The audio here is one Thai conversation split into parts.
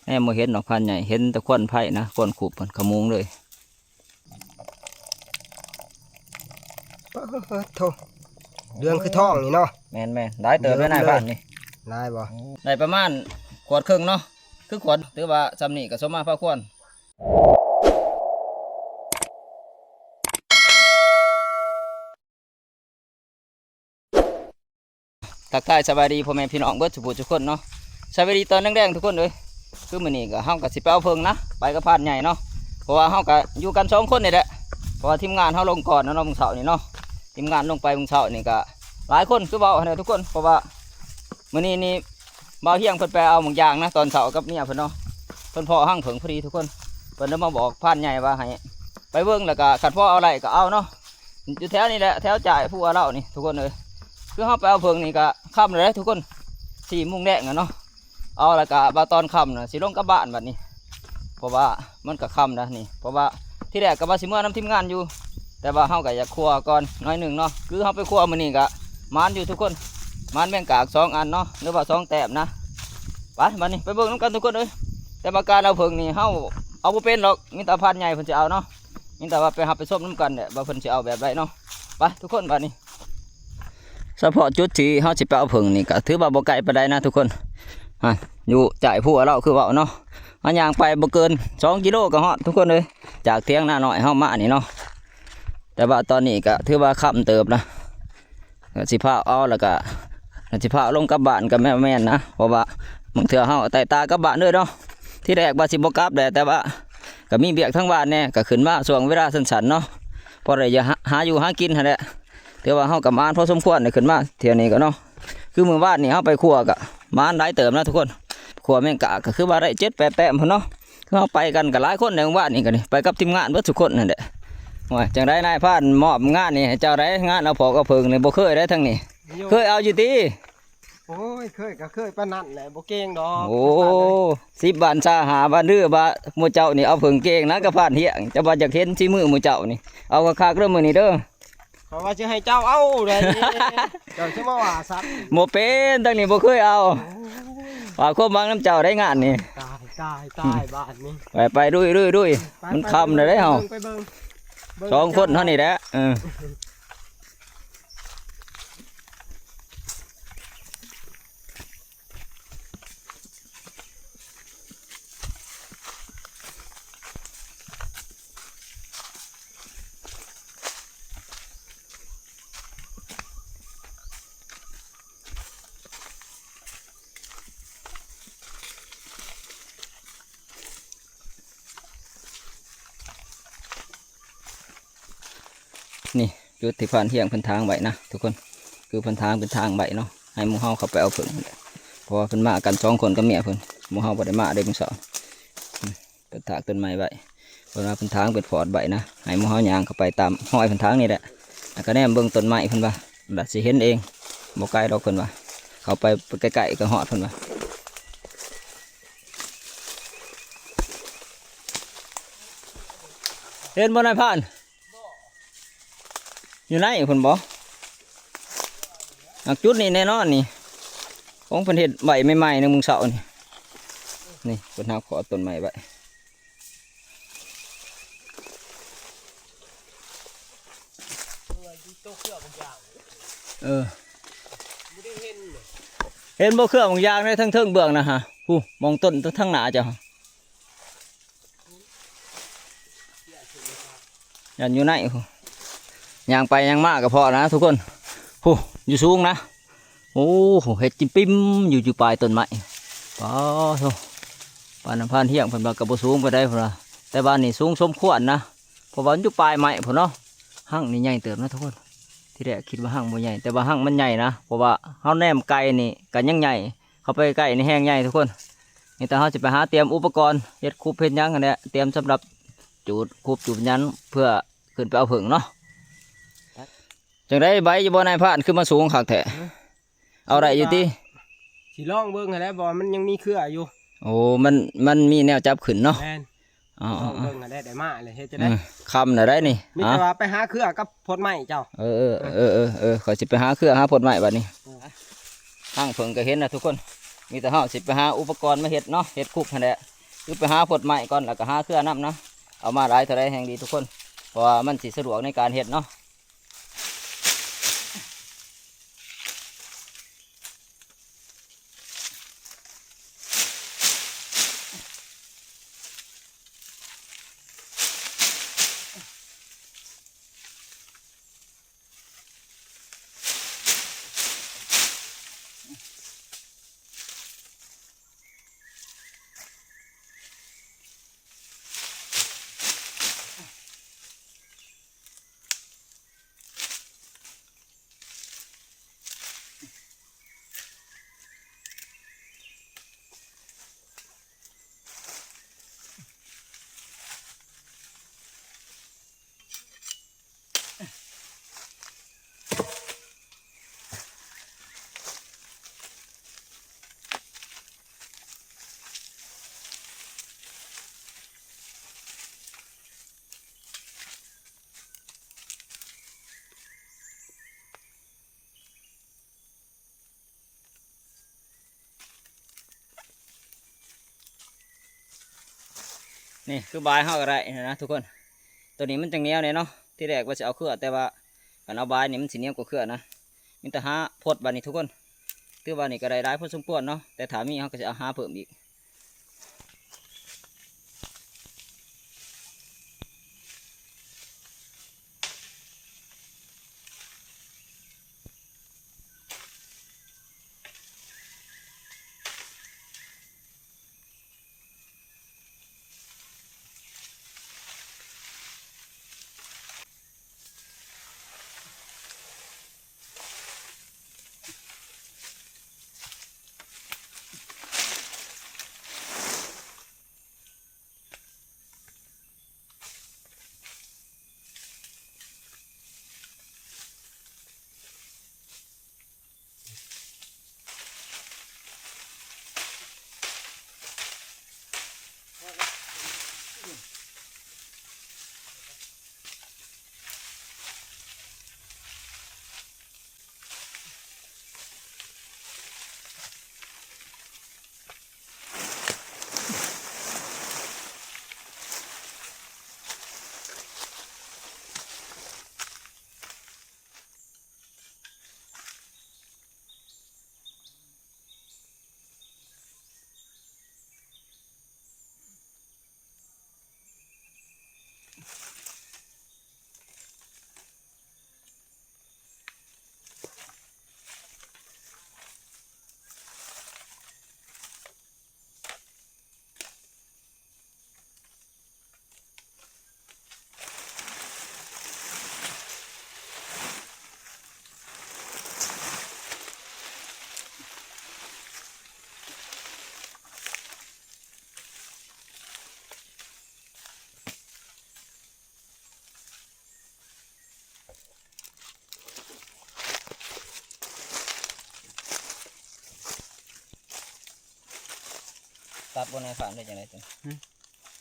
แน่โมเห็นดอกพันใหญ่เห็นแต่ควันไผ่นะควันขูบมันขมุงเลยโธ่เรื่องคือท้องนี่เนาะแม่นได้เติมได้นายพันนี่ได้บ่ได้ประมาณขวดครึ่งเนาะคือขวดถือว่าจำนี่ก็สมมาพอควรทักทายสบายดีพ่อแม่พี่น้องเบิดทุกคนเนาะสบายดีตอนแดงๆทุกคนเลยคือมื้อนี้ก็เฮาก็สิไปเอาเพิงนะไปกับพานใหญ่เนาะเพราะว่าเฮาก็อยู่กัน2คนนี่แหละเพราะว่าทีมงานเฮาลงก่อนเนาะมื้อเช้านี่เนาะทีมงานลงไปมื้อเช้านี่ก็หลายคนคือเว้าให้ทุกคนเพราะว่ามื้อนี้นี่บ่าวเฮียงเพิ่นไปเอาหมึกยางนะตอนเช้ากับเมียเพิ่นเนาะเพิ่นพอหั่งเพิงพอดีทุกคนเพิ่นได้มาบอกพานใหญ่ว่าให้ไปเบิ่งแล้วก็คันพ่อเอาอะไรก็เอาเนาะอยู่แถวนี้แหละแถวจ่ายผู้ว่าเรานี่ทุกคนเลยคือเฮาไปเอาเพิงนี่ก็ค่ำเลยทุกคน4 โมงแดงเนาะเอาแล้วก็บ่ตอนค่ำน่ะสิลงกลับบ้านบัดนี้เพราะว่ามันก็ค่ำนะนี่เพราะว่าที่แรกก็ว่าสิเมื่อนำทีมงานอยู่แต่ว่าเฮาก็อยากครัวก่อนน้อยหนึ่งเนาะคือเฮาไปครัวมื้อนี้ก็มานอยู่ทุกคนมานแมงกาก2 อันเนาะหรือว่า2 แต้มนะไปบัดนี้ไปเบิ่งนำกันทุกคนเลยแต่ว่าการเอาเพิงนี่เฮาเอาบ่เป็นหรอกมีแต่พันใหญ่เพิ่นสิเอาเนาะมีแต่ว่าไปหับไปส้มน้ำกันเนี่ยว่าเพิ่นสิเอาแบบใดเนาะไปทุกคนบัดนี้เฉพาะจุดที่เฮาสิไปเอาเพิงนี่ก็ถือว่าบ่ไกลปานใดนะทุกคนอยู่จ่ายผู้เราคือว่าเนาะอันย่างไปบ่เกิน2 กิโลก็ฮอดทุกคนเลยจากเที่ยงหน้าหน่อยเฮามานี่เนาะแต่ว่าตอนนี้ก็ถือว่าค่ำเติบนะสิพาเอาแล้วก็สิพาลงกลับบ้านกับแม่นนะเพราะว่าบางเทื่อเฮาไต่ตากลับบ้านด้วยเนาะที่แรกว่าสิบ่กลับแต่ว่าก็มีเบียกทั้งบ้านแน่ก็ขึ้นมาช่วงเวลาสั้นๆเนาะพอได้หาอยู่หากินหั่นแหละแต่ว่าเฮากับมานพอสมควรได้ขึ้นมาเที่ยวนี้ก็เนาะคือมื้อวานนี่เฮาไปคั่วก็มานหลายเติมนะทุกคนขัวแมงกะก็คือว่าได้7-8 แต้มพุ่นเนาะคือเฮาไปกันกับหลายคนในหมู่บ้านนี่ก็นี่ไปกับทีมงานเบิดทุกคนนั่นแหละว่าจังได๋นายพานมอบงานนี่ให้เจ้าได้งานเอาพอกเอาเพิงนี่บ่เคยได้ทั้งนี้เคยเอาอยู่ติโอ้ยเคยก็เคยปานนั้นแหละบ่เก่งดอกโอ้10 บาท25 บาทหรือว่าหมู่เจ้านี่เอาเพิงเก่งนะกับพานเฮียงจะว่าอยากเห็นฝีมือหมู่เจ้านี่เอาคักๆเด้อมื้อนี้เด้อเพราะว่าสิให้เจ้าเอาเลยเจ้าสิมาว่าซักบ่เป็นทั้งนี้บ่เคยเอาว่าความหวังน้ำเจ้าได้งานนี่ตายบ้านนี้ไปดุยมันค่ำแล้วเด้เฮา2 คนเท่านี้แหละนี่จุดที่ผ่านเที่ยงเพิ่นทางใบนะทุกคนคือเพิ่นทางเป็นทางใบเนาะให้หมู่เฮาเข้าไปเอาเพิ่นเพราะว่าเพิ่นมากัน2 คนกับเมียเพิ่นหมู่เฮาบ่ได้มาได้มื้อเช้าเพิ่นถากต้นไม้ไว้เพิ่นว่าเพิ่นทางเป็นฟอดใบนะให้หมู่เฮาย่างเข้าไปตามห้อยเพิ่นทางนี่แหละแล้วก็แนมเบิ่งต้นไม้เพิ่นว่าบัดสิเห็นเองบ่ไกลดอกเพิ่นว่าเข้าไปใกล้ๆก็ฮอดเพิ่นว่าเห็นบ่นายพานอยู่ไหนคนบ่จุดนี้แน่นอนนี่ของเพิ่นเฮ็ดใบใหม่ๆในมุงเสานี่นี่เพิ่นหาขอต้นไม้ไว้เห็นบ่เครื่องบางอย่างในทั้งเทิงเบื้องนะฮะผู้มองต้นทั้งหน้าเจ้ายันอยู่ไหนย่างไปย่างมากก็พอนะทุกคนโอ้อยู่สูงนะโอ้เห็ดจิ้มปิ้มอยู่ปลายต้นไม้ป้าโธ่ปานน้ำพานเที่ยงเพิ่นว่ากระโบสูงไปได้พุ่นละแต่บ้านนี่สูงสมควรนะเพราะว่าอยู่ปลายไม้พุ่นเนาะหั่งนี่ใหญ่เติบนะทุกคนที่แรกคิดว่าหั่งบ่ใหญ่แต่ว่าหั่งมันใหญ่นะเพราะว่าเฮาแนมไกลนี่กันยังใหญ่เข้าไปใกล้นี่แห้งใหญ่ทุกคนนี่แต่เฮาจะไปหาเตรียมอุปกรณ์เฮ็ดคูบเฮ็ดหยังกันเนี่ยเตรียมสำหรับจูดคูบจูดยันเพื่อขึ้นไปเอาผึ่งเนาะจังได้ใบอยู่บนนายพานขึ้นมาสูงขักแท้เอาไรอยู่ที่สิลองเบิ่งให้แล้วบ่มันยังมีเครืออยู่โอ้มันมีแนวจับขึ้นเนาะอ๋อเบิ่งได้มาเลยเฮ็ดจะได้คำน่ะได้นี่มีแต่ว่าไปหาเครือกับพดไม้เจ้าขอสิไปหาเครือหาพดไม้บัดนี้ห้างเพิ่งก็เห็นนะทุกคนมีแต่เฮาสิไปหาอุปกรณ์มาเฮ็ดเนาะเฮ็ดคุกนั่นแหละ คือไปหาพดใหม่ก่อนแล้วก็หาเครือน้ำเนาะเอามาหลายเท่าไรแห่งดีทุกคนเพราะว่ามันสิสะดวกในการเฮ็ดเนาะนี่คือบายเฮาก็ได้นะทุกคนตัวนี้มันจังเหนียวเนี่ยเนาะที่แรกว่าจะเอาเครือแต่ว่าการเอาบายนี่มันสิเหนียวกว่าเครือนะมีแต่หาพดบานี้ทุกคนคือว่านี่ก็ได้พอสมควรเนาะแต่ถามีเฮาก็จะเอาหาเพิ่มอีกตัดบนในฝานได้จังไดตัว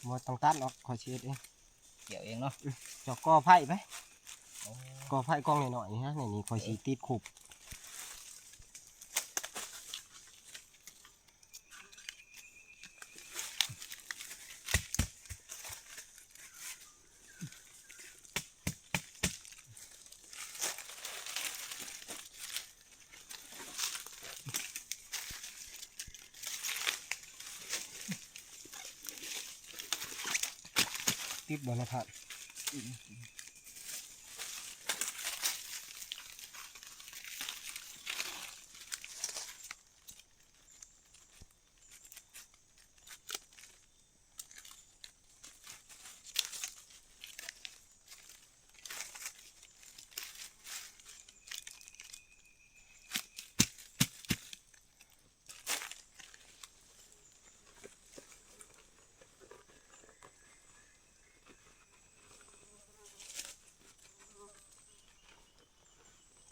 บ่ต้องตัดออกขอเช็ดเอง เกี่ยวเองเนาะ เจาะกอไผ่ไหมกอไผ่กองหน่อยๆนี่ฮะนี่คอยสีติดขุบติดบนหน้าผาก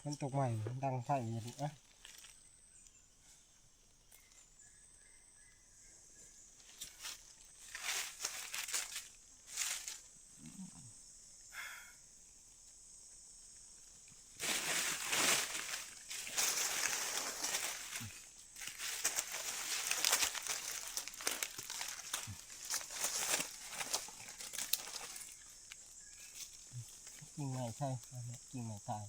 ฝนตกใหม่ดังไฟเย็นอ่ะ กิ่งไม้ใช่กิ่งไม้ตาย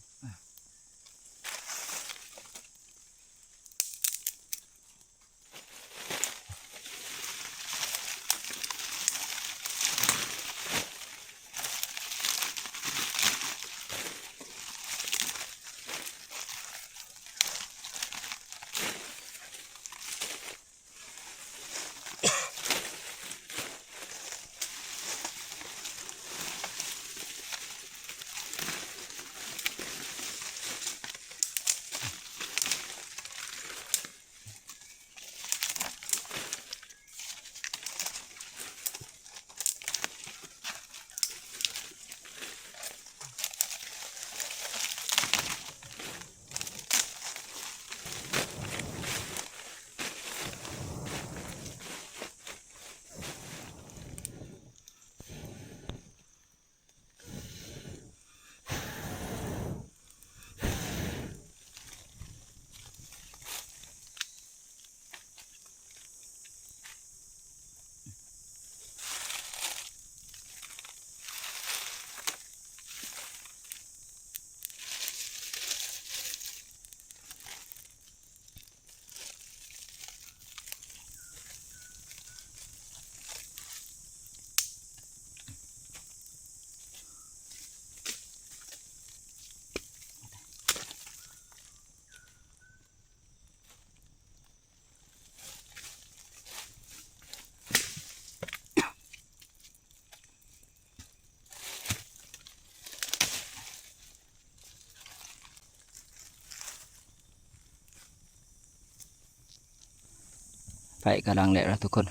ไผ่กำลังแหละแล้วทุกคน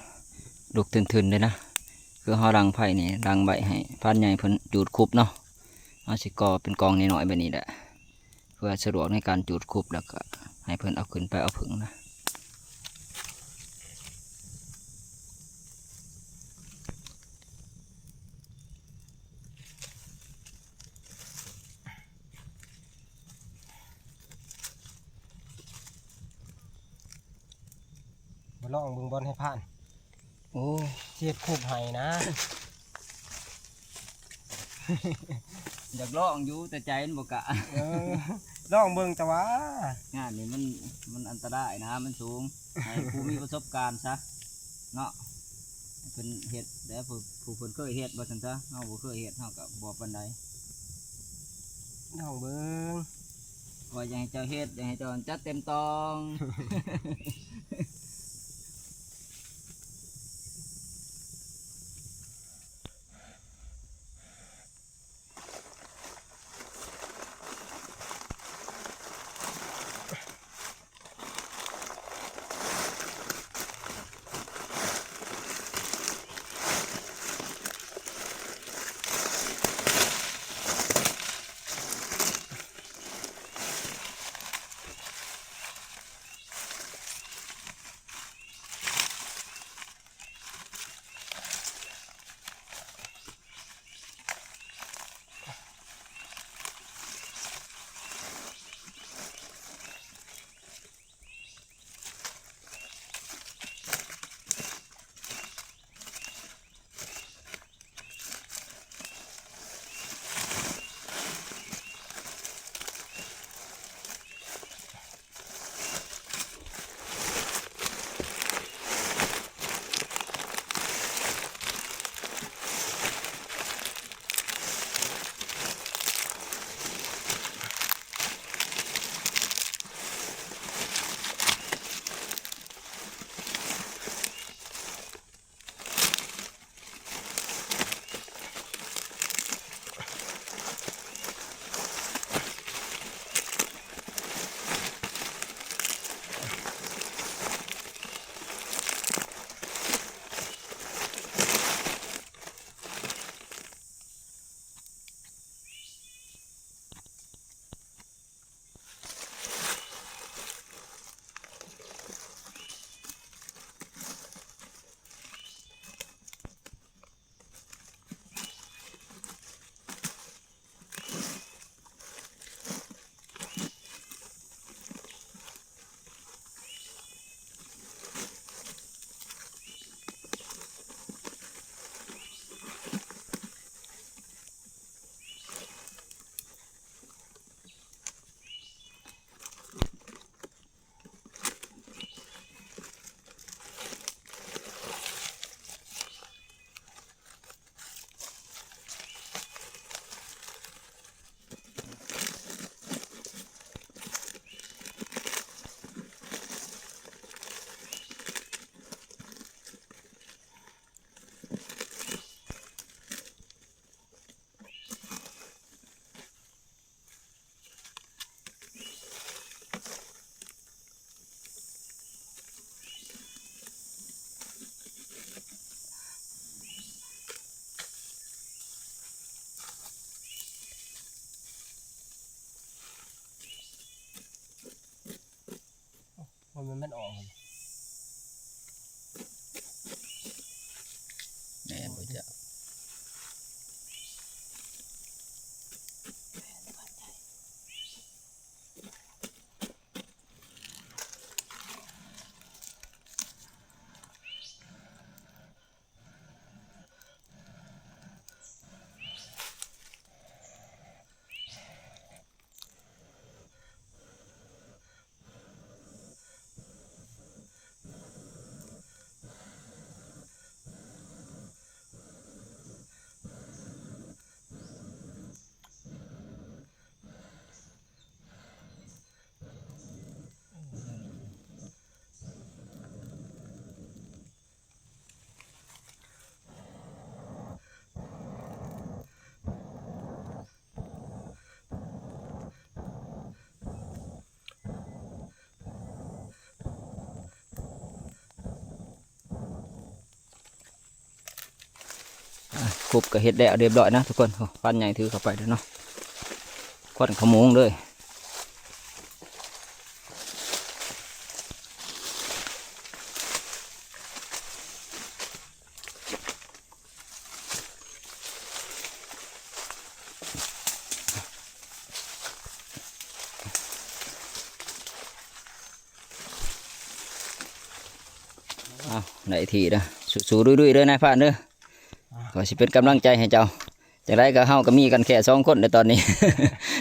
ลูกทึนๆเลยนะคือเฮารังไผ่นี่รังใบให้พันใหญ่เพิ่นจูดคุบเนาะเอาสิก่อเป็นกองน้อยๆแบบนี้แหละเพื่อสะดวกในการจูดคุบแล้วก็ให้เพิ่นเอาขึ้นไปเอาผึ่งนะมาลองเบิ่งบอลให้ผ่าน โอ้ เจ็ดคูบไห้นะ อยากลองอยู่แต่ใจมันบ่กะ ลองเบิ่งแต่ว่าง านนี้มันอันตรายนะมันสูงให้ผู้มีประสบการณ์ซะเนาะให้เพิ่นเฮ็ดแล้วผู้เพิ่นเคยเฮ็ดบ่ซั่นซะเฮาบ่เคยเฮ็ดเฮาก็บ่ปานใด ลองเบิ่ง ว่าอยากให้เจ้าเฮ็ดอยากให้เจ้าจัดเต็มตอง เ มันออก แม่บ่จะครบก็เฮ็ดแล้วเรียบร้อยนะทุกคนฟันใหญ่ถือเข้าไปแล้วเนาะควันขโมงเลยได้ทีนะสู้ๆดุยๆเด้อนายพรานเด้อขอสิเป็นกำลังใจให้เจ้าจากไรก็เฮาก็มีกันแค่2 คนในตอนนี้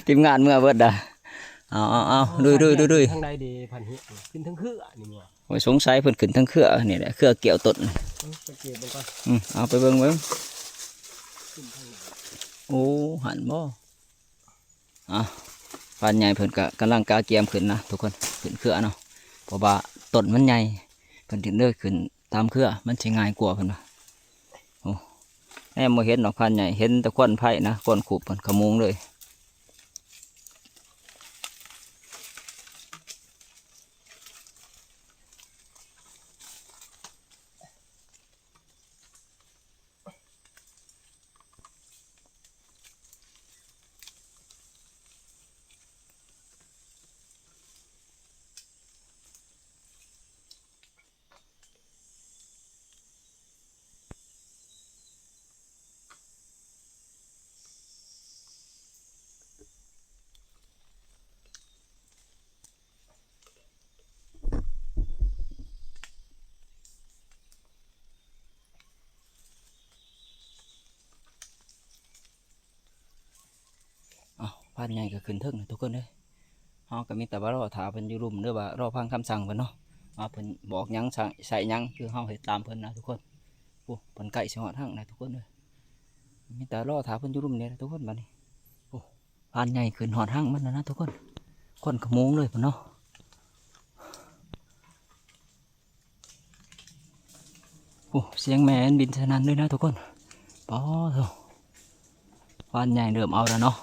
ทีมงานเมื่อเบิดด่ะเอาดุยทางใดดีพันหิขึ้นทั้งคือนี่มั้ง โอ้ยสงสัยเพิ่นขึ้นทั้งเครือนี่แหละเครือเกี่ยวต้นไปเก็บมันก่อนเอาไปเบิ่งโอ้หันบ่ปานใหญ่เพิ่นก็กำลังกาเกียมขึ้นนะทุกคนขึ้นเครือเนาะเพราะว่าต้นมันใหญ่เพิ่นถึงเด้อขึ้นตามเครือมันสิง่ายกว่าเพิ่นว่าโอ้แม่บ่เห็นดอกพันใหญ่เห็นแต่ควันไผ่นะควันขูบเพิ่นขโมงเลยพันใหญ่ก็ขึ้นเทิงนะทุกคนเลยเฮาก็มีแต่ว่ารอถาเพิ่นอยู่รุมหรือว่ารอฟังคำสั่งเพิ่นเนาะเพิ่นบอกหยังใส่หยังคือเฮาเฮ็ดตามเพิ่นนะทุกคนโอ้เพิ่นใกล้สิฮอดหั่งนะทุกคนเลยมีแต่รอถาเพิ่นอยู่รุมนี่นะทุกคนบัดนี้โอ้พันใหญ่ขึ้นฮอดหั่งมันนะทุกคนคนขโมงเลยเพิ่นเนาะโอ้เสียงแม่นบินสนั่นด้วยนะทุกคนป๋อโธ่พันใหญ่เริ่มเอาแล้วเนาะ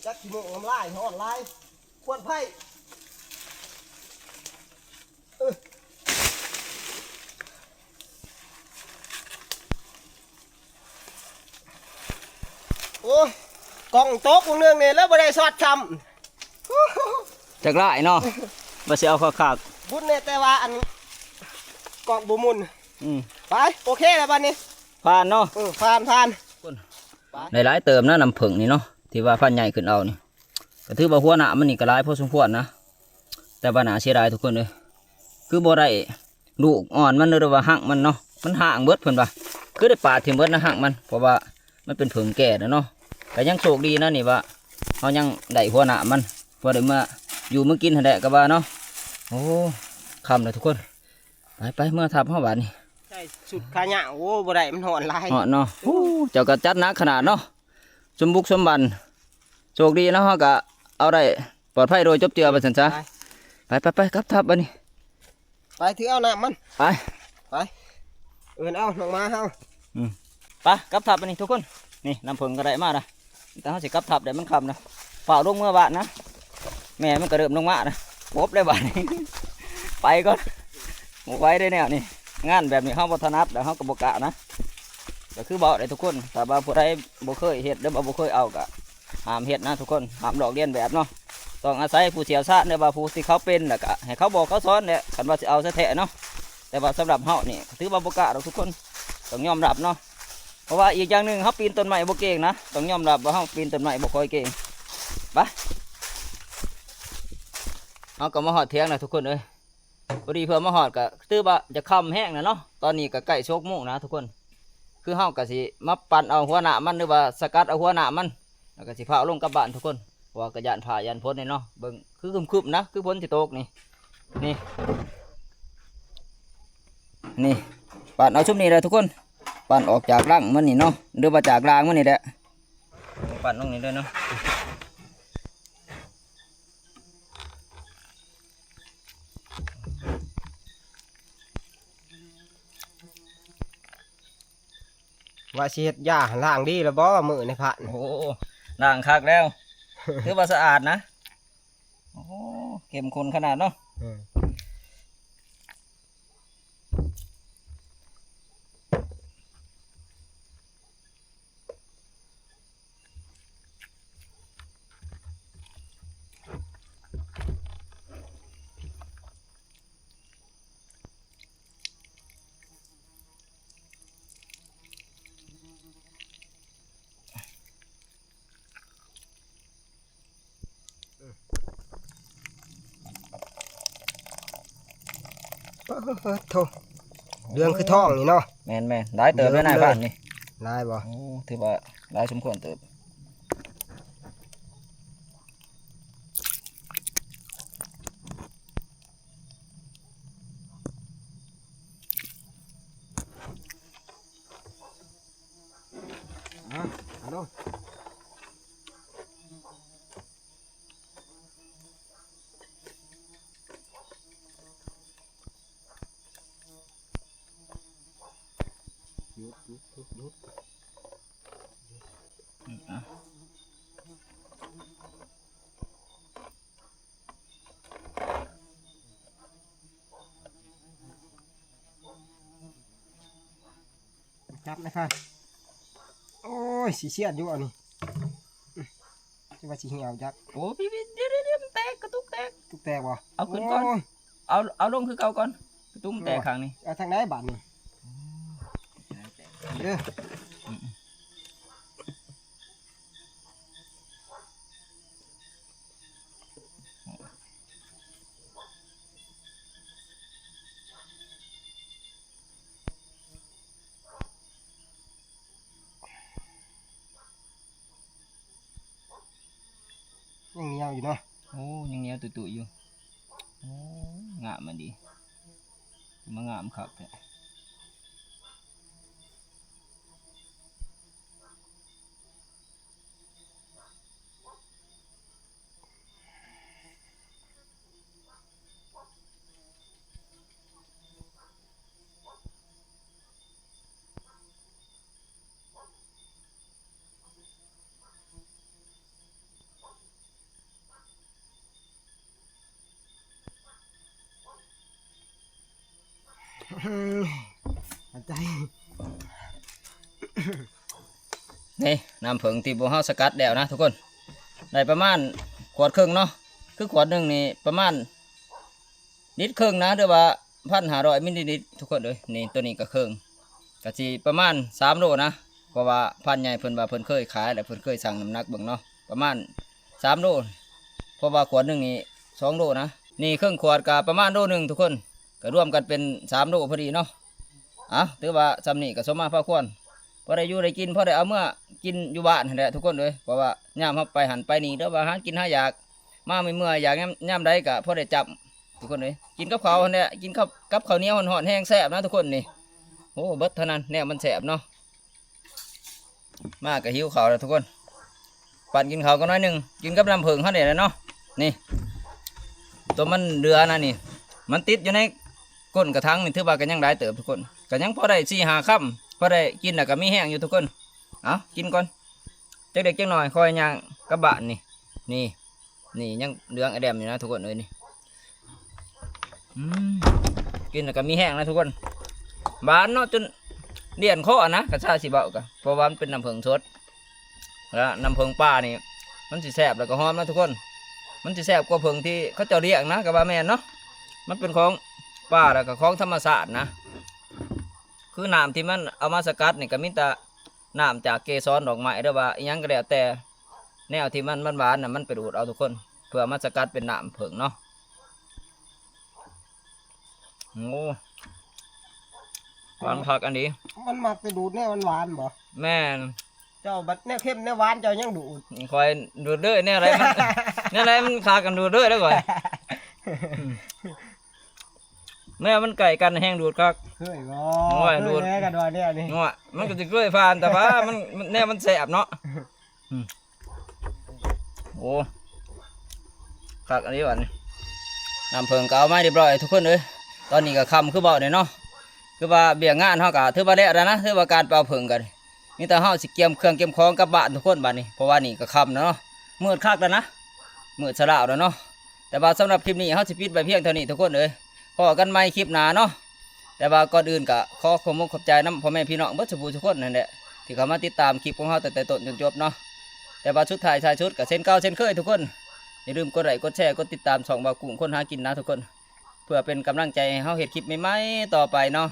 จักขี้โมงน้ำลายห่อนลายควนไผ่โอ้กล่องโต๊ะพวกนึงเนี่ยแล้วบ่ได้สอดช้ำจักไล่เนาะบ่สิเอาคักบุญเนี่ยแต่ว่าอันกล่องบ่มุนไปโอเคแล้วบัดนี้ผ่านเนาะผ่านในหลายเติมนะน้ำผึ้งนี่เนาะที่ว่าพันใหญ่ขึ้นเอานี่ก็ถือว่าหัวหน้ามันนี่ก็หลายพอสมควรนะแต่ว่าหนาเสียดายทุกคนเลยคือบ่ได้ลูกอ่อนมันหรือว่าหักมันเนาะมันห่างเบิดเพิ่นว่าคือได้ปาดถิ่มเบิดนะหักมันเพราะว่ามันเป็นผึ้งแก่แล้วเนาะก็ยังโชคดีนะนี่ว่าเขายังได้หัวหน้ามันพอได้เมื่ออยู่เมื่อกินหั่นแหละก็ว่าเนาะโอ้คำเลยทุกคนไปเมื่อทับเฮาบาดนี่ใช่สุดขาหยาโอ้บ่ได้มันห่อนลายเนาะเจ้าก็จัดหนักขนาดเนาะสมบุกสมบันโชคดีนะฮะก็เอาได้ปลอดภัยโดยจบเจือไปสันจ้าไปครับทับอันนี้ไปถือเอาน้ำมันไปเอาลงมาเฮาไปกับทับอันนี้ทุกคนนี่น้ำผึ้งก็ได้มาละแต่เขาสิกับทับได้มันคำนะเปล่าลงเมื่อบาทนะแม่มันกระเดิมลงมานะปบได้บาทนี้ไปก่อนไว้ได้แนวนี่งานแบบนี้เขาบถนัดแต่เขากระบอกกะนะก็ ก็คือบอกได้ทุกคนแต่ว่าผู้ใดบ่เคยเฮ็ดหรือบ่เคยเอาก็ห้ามเฮ็ดนะทุกคนห้ามลอกเลียนแบบเนาะต้องอาศัยผู้เชี่ยวชาญหรือว่าผู้ที่เขาเป็นแล้วก็ให้เขาบอกเขาสอนเนี่ยคันว่าสิเอาซะแท้เนาะแต่ว่าสำหรับเฮานี่ถือว่าบ่กล้าดอกทุกคนต้องยอมรับเนาะเพราะว่าอีกอย่างหนึงเฮาปีนต้นไม้บ่เก่งนะต้องยอมรับว่าเฮาปีนต้นไม้บ่ค่อยเก่งไปเฮาก็มาฮอดเที่ยงนะทุกคนเอ้ยพอดีเพื่อมาฮอดก็ถือว่าจะค่ำแห้งนะเนาะตอนนี้ก็ใกล้6 โมงนะทุกคนคือเฮาก็สิมาปั่นเอาหัวหน้ามันหรือว่าสกัดเอาหัวหน้ามันแล้วก็สิพาลงกลับบ้านทุกคนเพราะว่ากระยานผ่ายันพ้นนี่เนาะเบิ่งคือคึมๆนะคือพ้นสิตกนี่นี่ปั่นเอาชุบนี้เลยทุกคนปั่นออกจากรังมันนี่เนาะหรือว่าจากรางมันนี่แหละปั่นลงนี่ด้วยเนาะว่าสิเฮ็ดหญ้าล้างดีแล้วบ่มื้อในพระ โอ้โหล้างคักแล้ว ถือว่าสะอาดนะโอ้โหเข้มข้นขนาดเนาะโธ่เรื่องคือท้องนี่เนาะแม่นหลายเติบเลยนายบ้านนี่ ได้บ่ โอ้ถือว่าหลายสมควรเติบฮัลโหลหยุดจับนะครับโอ้ยสิเสียดอยู่อันนี้จะว่าสิเหี่ยวจัก โอ้พี่เดี๋ยวมันแตกกระตุกแตก ตุกแตกบ่ เอาขึ้นก่อน โย เอาลงคือเก่าก่อนกระตุ้งแตกข้างนี้ เอาทางไหนบาดนี่เด้อยังเหนียวอยู่เนาะ โอ้ยังเหนียวตุ่ๆอยู่โอ้งามมันดีมางามครับแท้ใจ นี่น้ำผึ้งที่พวกเราสกัดแล้วนะทุกคนได้ประมาณขวดครึ่งเนาะคือขวดหนึ่งนี่ประมาณลิตรครึ่งนะหรือว่า1,500 มิลลิลิตรทุกคนเลยนี่ตัวนี้ก็ครึ่งก็สิประมาณ3 โลนะเพราะว่าพันใหญ่เพิ่นว่าเพิ่นเคยขายและเพิ่นเคยสั่งน้ำหนักเบิ่งเนาะประมาณ3 โลเพราะว่าขวดหนึ่งนี่2 โลนะนี่ครึ่งขวดก็ประมาณโลหนึ่งทุกคนก็รวมกันเป็น3 โลพอดีเนาะถือว่าสำนี่ก็สมมาพอควรพอได้อยู่ได้กินพอได้เอาเมื่อกินอยู่บ้านนั่นแหละทุกคนเลยเพราะว่าย่ามเขาไปหันไปนี่เด้อว่าหากินหาอยากมาไม่เมื่ออยากย่ามใดก็พอได้จับทุกคนเลยกินกับเขาวเนี่ยกินกับข้าวเหนียวห่อนๆแห้งแซ่บนะทุกคนนี่โอ้เบิดเท่านั้นแนวมันแซ่บเนาะมากกับหิวข้าวแล้วทุกคนปั่นกินข้าวก็น้อยหนึ่งกินกับน้ำผึ้งเขาเนี่ยแหละเนาะนี่ตัวมันเรือนะนี่มันติดอยู่ในก้นกระถางนี่ถือว่ากันยังได้เติบทุกคนกันยังพอได้4-5 ค่ำพอได้กินแล้วก็มีแห้งอยู่ทุกคนเอากินก่อนจักเด็กจักหน่อยคอยย่างกระบะนี่ยังเรืองไอแดมอยู่นะทุกคนเลยนี่กินแล้วก็มีแห้งนะทุกคนบานเนาะจน เลี่ยนข้อนะกระชาสิเบากะเพราะว่ามันเป็นน้ำผึ้งสดแล้วน้ำผึ้งป่านี่มันสิแซ่บแล้วก็หอมนะทุกคนมันสิแซ่บกว่าผึ้งที่เขาเจ้าเลี้ยงนะกับว่าแม่นเนาะมันเป็นของป่าแล้วก็ของธรรมชาตินะคือน้ำที่มันเอามาสกัดนี่ก็มีแต่น้ำจากเกสรดอกไม้หรือว่าอีหยังก็แล้วแต่แนวที่มันหวานน่ะมันไปดูดเอาทุกคนเพื่อมาสกัดเป็นน้ำผึ้งเนาะโอ้หวานคักอันนี้ มันมักไปดูดแน่หวานบ่ แม่น เจ้าบัดแน่เข้มแน่หวานเจ้ายังดูด คอยดูดเด้อเนี่ยอะไรมัน เนี่ยอะไรมันขากันดูดเด้อแล้วก่อนแม่มันไก่กันแห้งดูดคัก เคยบ่ โอ้ยดูด เคยแน่กันว่าเนี่ยนี่ งัวมันก็จะกล้วยฟานแต่ว่ามันแน่มันแสบเนาะโอ้คักอันนี้ก่อนน้ำเพิงก็เอาไม้เรียบร้อยทุกคนเลยตอนนี้ก็คำคือเบาเนี่ยเนาะคือว่าเบี่ยงงานเฮาก็ถือว่าแล้วนะถือว่าการเป่าเพิงกันนี่แต่เฮาสิเกียมเครื่องเกียมของกลับบ้านทุกคนบ้านนี้เพราะว่านี่ก็คำเนาะมืดคักแล้วนะมืดสลาวแล้วเนาะแต่ว่าสำหรับคลิปนี้เฮาสิปิดไปเพียงเท่านี้ทุกคนเลยพอกันใหม่คลิปหน้าเนาะแต่ว่าก่อนอื่นก็ขอขอบใจน้ำพ่อแม่พี่น้องเบิดทุกคนนั่นแหละที่เข้ามาติดตามคลิปของเฮาแต่ต้นจนจบเนาะแต่ว่าชุดถ่ายชายชุดก็เช่นเก่าเช่นเคยทุกคนอย่าลืมกดไลค์กดแชร์กดติดตามช่องบ่าวกุ้งคนหากินนะทุกคนเพื่อเป็นกำลังใจให้เฮาเฮ็ดคลิปใหม่ๆต่อไปเนาะ